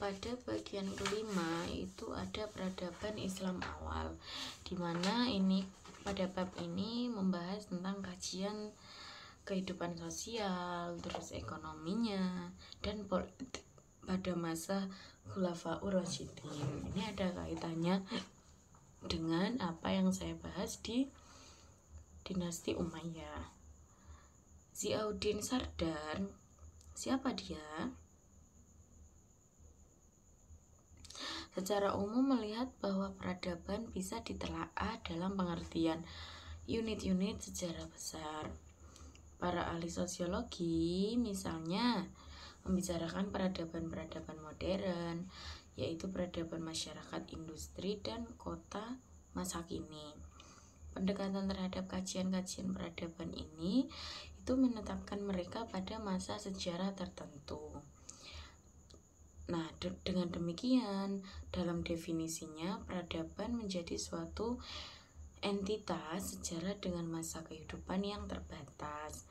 Pada bagian kelima itu ada peradaban Islam awal, dimana pada bab ini membahas tentang kajian kehidupan sosial, terus ekonominya, dan politik pada masa Khulafaur Rasyidin. Ini ada kaitannya dengan apa yang saya bahas di dinasti Umayyah. Ziauddin Sardar, siapa dia? Secara umum melihat bahwa peradaban bisa ditelaah dalam pengertian unit-unit sejarah besar. Para ahli sosiologi misalnya membicarakan peradaban-peradaban modern, yaitu peradaban masyarakat industri dan kota masa kini. Pendekatan terhadap kajian-kajian peradaban ini itu menetapkan mereka pada masa sejarah tertentu. Nah, dengan demikian, dalam definisinya, peradaban menjadi suatu entitas sejarah dengan masa kehidupan yang terbatas.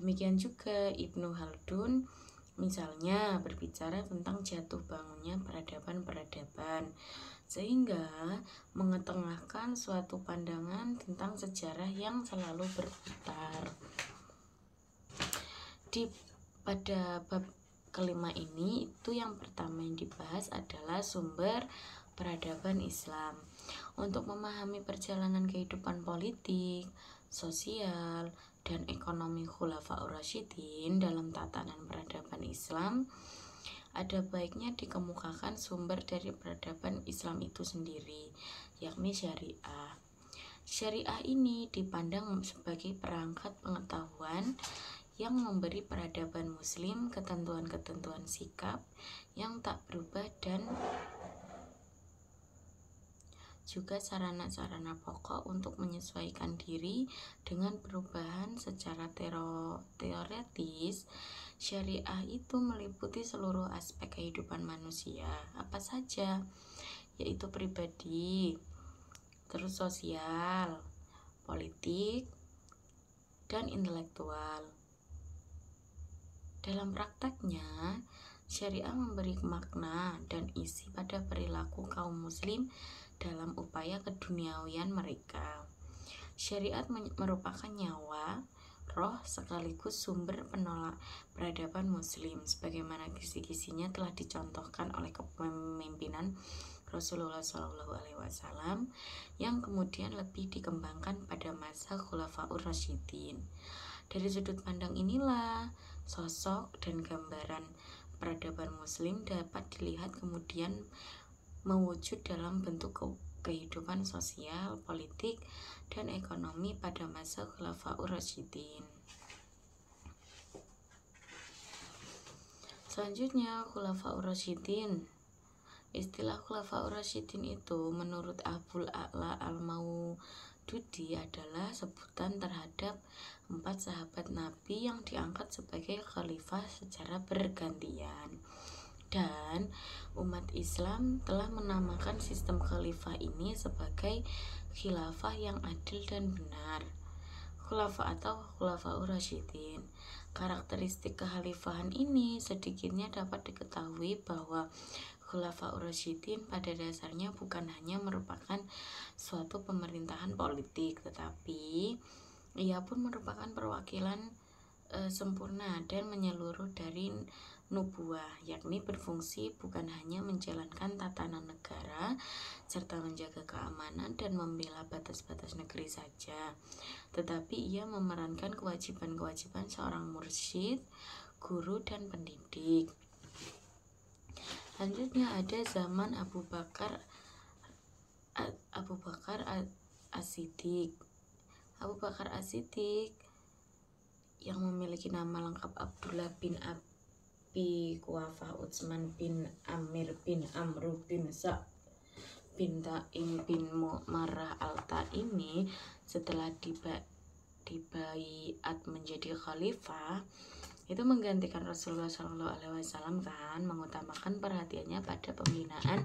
Demikian juga Ibnu Khaldun misalnya berbicara tentang jatuh bangunnya peradaban-peradaban, sehingga mengetengahkan suatu pandangan tentang sejarah yang selalu berputar. Pada bab kelima ini, itu yang pertama yang dibahas adalah sumber peradaban Islam. Untuk memahami perjalanan kehidupan politik, sosial, dan ekonomi Khulafaur Rasyidin dalam tatanan peradaban Islam, ada baiknya dikemukakan sumber dari peradaban Islam itu sendiri, yakni syariah. Syariah ini dipandang sebagai perangkat pengetahuan yang memberi peradaban muslim ketentuan-ketentuan sikap yang tak berubah dan juga sarana-sarana pokok untuk menyesuaikan diri dengan perubahan secara teoretis. Syariah itu meliputi seluruh aspek kehidupan manusia, apa saja, yaitu pribadi, terus sosial, politik, dan intelektual. Dalam prakteknya, syariah memberi makna dan isi pada perilaku kaum muslim dalam upaya keduniawian mereka. Syariat merupakan nyawa, roh sekaligus sumber penolak peradaban muslim, sebagaimana kisi-kisinya telah dicontohkan oleh kepemimpinan Rasulullah SAW yang kemudian lebih dikembangkan pada masa Khulafaur Rasyidin. Dari sudut pandang inilah sosok dan gambaran peradaban muslim dapat dilihat kemudian mewujud dalam bentuk kehidupan sosial, politik, dan ekonomi pada masa Khulafaur Rasyidin. Selanjutnya, Khulafaur Rasyidin. Istilah Khulafaur Rasyidin itu menurut Abul A'la Al-Maududi adalah sebutan terhadap 4 sahabat Nabi yang diangkat sebagai khalifah secara bergantian. Dan umat Islam telah menamakan sistem khalifah ini sebagai khilafah yang adil dan benar, khulafah atau khulafaur rasyidin. Karakteristik kekhalifahan ini sedikitnya dapat diketahui bahwa Khulafaur Rasyidin pada dasarnya bukan hanya merupakan suatu pemerintahan politik, tetapi ia pun merupakan perwakilan sempurna dan menyeluruh dari nubuah, yakni berfungsi bukan hanya menjalankan tatanan negara serta menjaga keamanan dan membela batas-batas negeri saja, tetapi ia memerankan kewajiban-kewajiban seorang mursyid, guru, dan pendidik. Selanjutnya ada zaman Abu Bakar As-Siddiq. Abu Bakar As-Siddiq yang memiliki nama lengkap Abdullah bin Abi Quhafah Utsman bin Amir bin Amru bin Sa'd bin Taim bin Marah al-Taimi, setelah dibaiat menjadi khalifah, itu menggantikan Rasulullah SAW mengutamakan perhatiannya pada pembinaan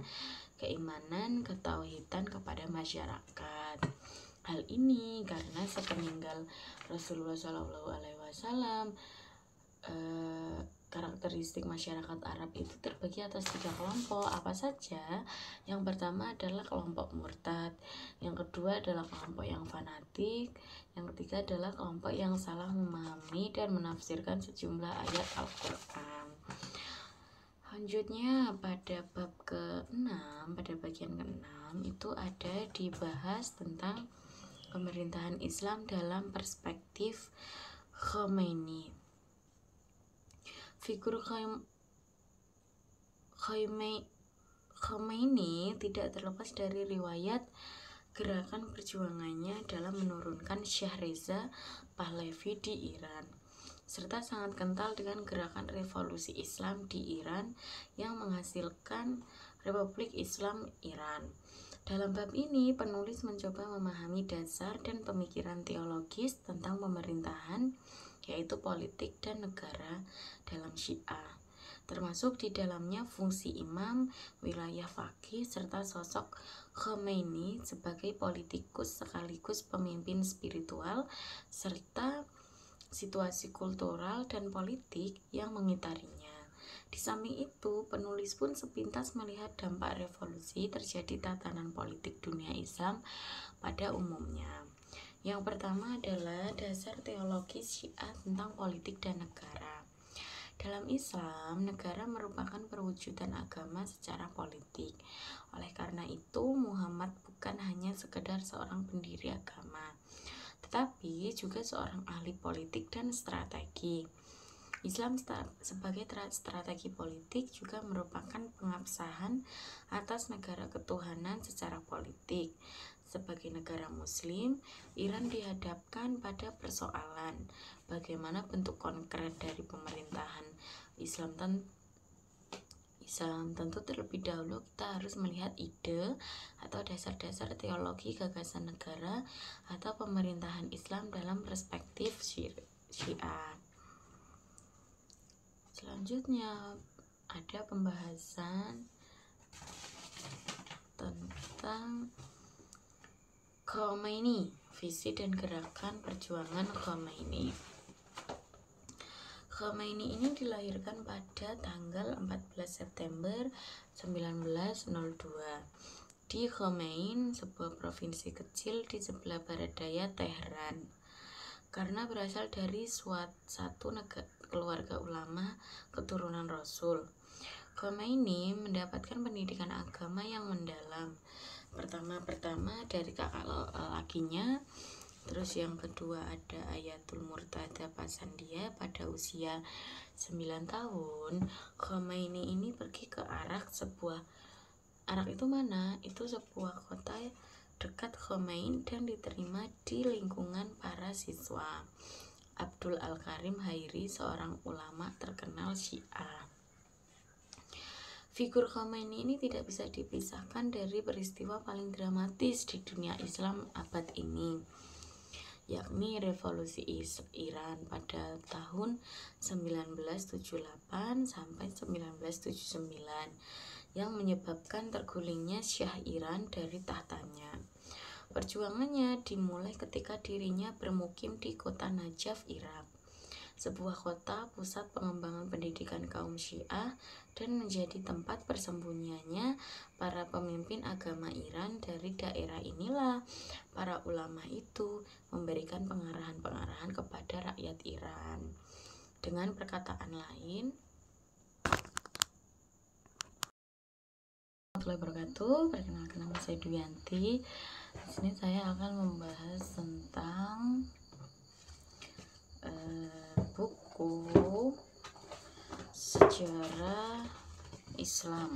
keimanan, ketauhidan kepada masyarakat. Hal ini karena sepeninggal Rasulullah SAW, karakteristik masyarakat Arab itu terbagi atas 3 kelompok. Apa saja? Yang pertama adalah kelompok murtad, yang kedua adalah kelompok yang fanatik, yang ketiga adalah kelompok yang salah memahami dan menafsirkan sejumlah ayat Al-Quran. Selanjutnya pada bab ke-6, pada bagian ke-6 itu ada dibahas tentang pemerintahan Islam dalam perspektif Khomeini. Figur Khomeini tidak terlepas dari riwayat gerakan perjuangannya dalam menurunkan Syah Reza Pahlavi di Iran, serta sangat kental dengan gerakan revolusi Islam di Iran yang menghasilkan Republik Islam Iran. Dalam bab ini, penulis mencoba memahami dasar dan pemikiran teologis tentang pemerintahan, yaitu politik dan negara dalam Syiah, termasuk di dalamnya fungsi imam, wilayah faqih, serta sosok Khomeini sebagai politikus sekaligus pemimpin spiritual, serta situasi kultural dan politik yang mengitarinya. Di samping itu, penulis pun sepintas melihat dampak revolusi terjadi tatanan politik dunia Islam pada umumnya. Yang pertama adalah dasar teologis Syiah tentang politik dan negara. Dalam Islam, negara merupakan perwujudan agama secara politik. Oleh karena itu, Muhammad bukan hanya sekedar seorang pendiri agama, tetapi juga seorang ahli politik dan strategi. Islam sebagai strategi politik juga merupakan pengabsahan atas negara ketuhanan secara politik. Sebagai negara muslim, Iran dihadapkan pada persoalan bagaimana bentuk konkret dari pemerintahan Islam. Tentu terlebih dahulu kita harus melihat ide atau dasar-dasar teologi gagasan negara atau pemerintahan Islam dalam perspektif Syiah. Selanjutnya ada pembahasan tentang Khomeini, visi dan gerakan perjuangan Khomeini. Khomeini ini dilahirkan pada tanggal 14 September 1902 di Khomein, sebuah provinsi kecil di sebelah barat daya Teheran. Karena berasal dari satu keluarga ulama keturunan Rasul, Khomeini mendapatkan pendidikan agama yang mendalam. Pertama dari kakak lakinya, terus yang kedua ada Ayatul Murtada Pasandia pada usia 9 tahun. Khomeini ini pergi ke Arak. Arak itu mana? Itu sebuah kota dekat Khomein dan diterima di lingkungan para siswa Abdul Al-Karim Hairi, seorang ulama terkenal Syiah. Figur Khomeini ini tidak bisa dipisahkan dari peristiwa paling dramatis di dunia Islam abad ini, yakni revolusi Iran pada tahun 1978 sampai 1979 yang menyebabkan tergulingnya Syah Iran dari tahtanya. Perjuangannya dimulai ketika dirinya bermukim di kota Najaf, Irak, sebuah kota pusat pengembangan pendidikan kaum Syiah dan menjadi tempat persembunyiannya para pemimpin agama Iran. Dari daerah inilah para ulama itu memberikan pengarahan-pengarahan kepada rakyat Iran. Dengan perkataan lain, perkenalkan nama saya Duyanti. Di sini saya akan membahas tentang buku sejarah Islam.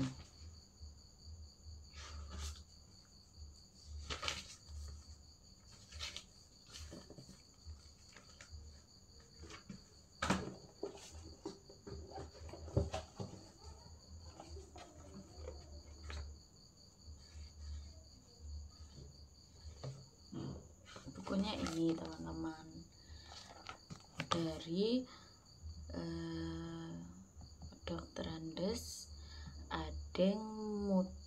Bukunya ini teman-teman, dari Dr. Andes Adeng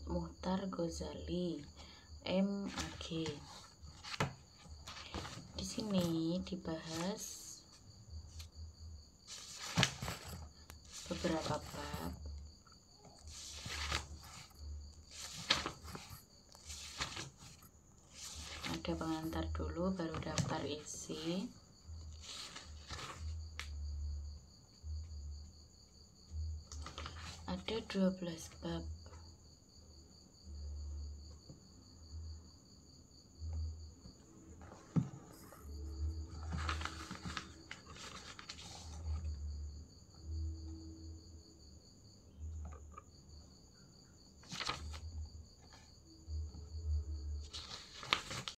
Muhtar Ghazali, MAG. Di sini dibahas beberapa bab. Ada pengantar dulu, baru daftar isi. Ada 12 bab.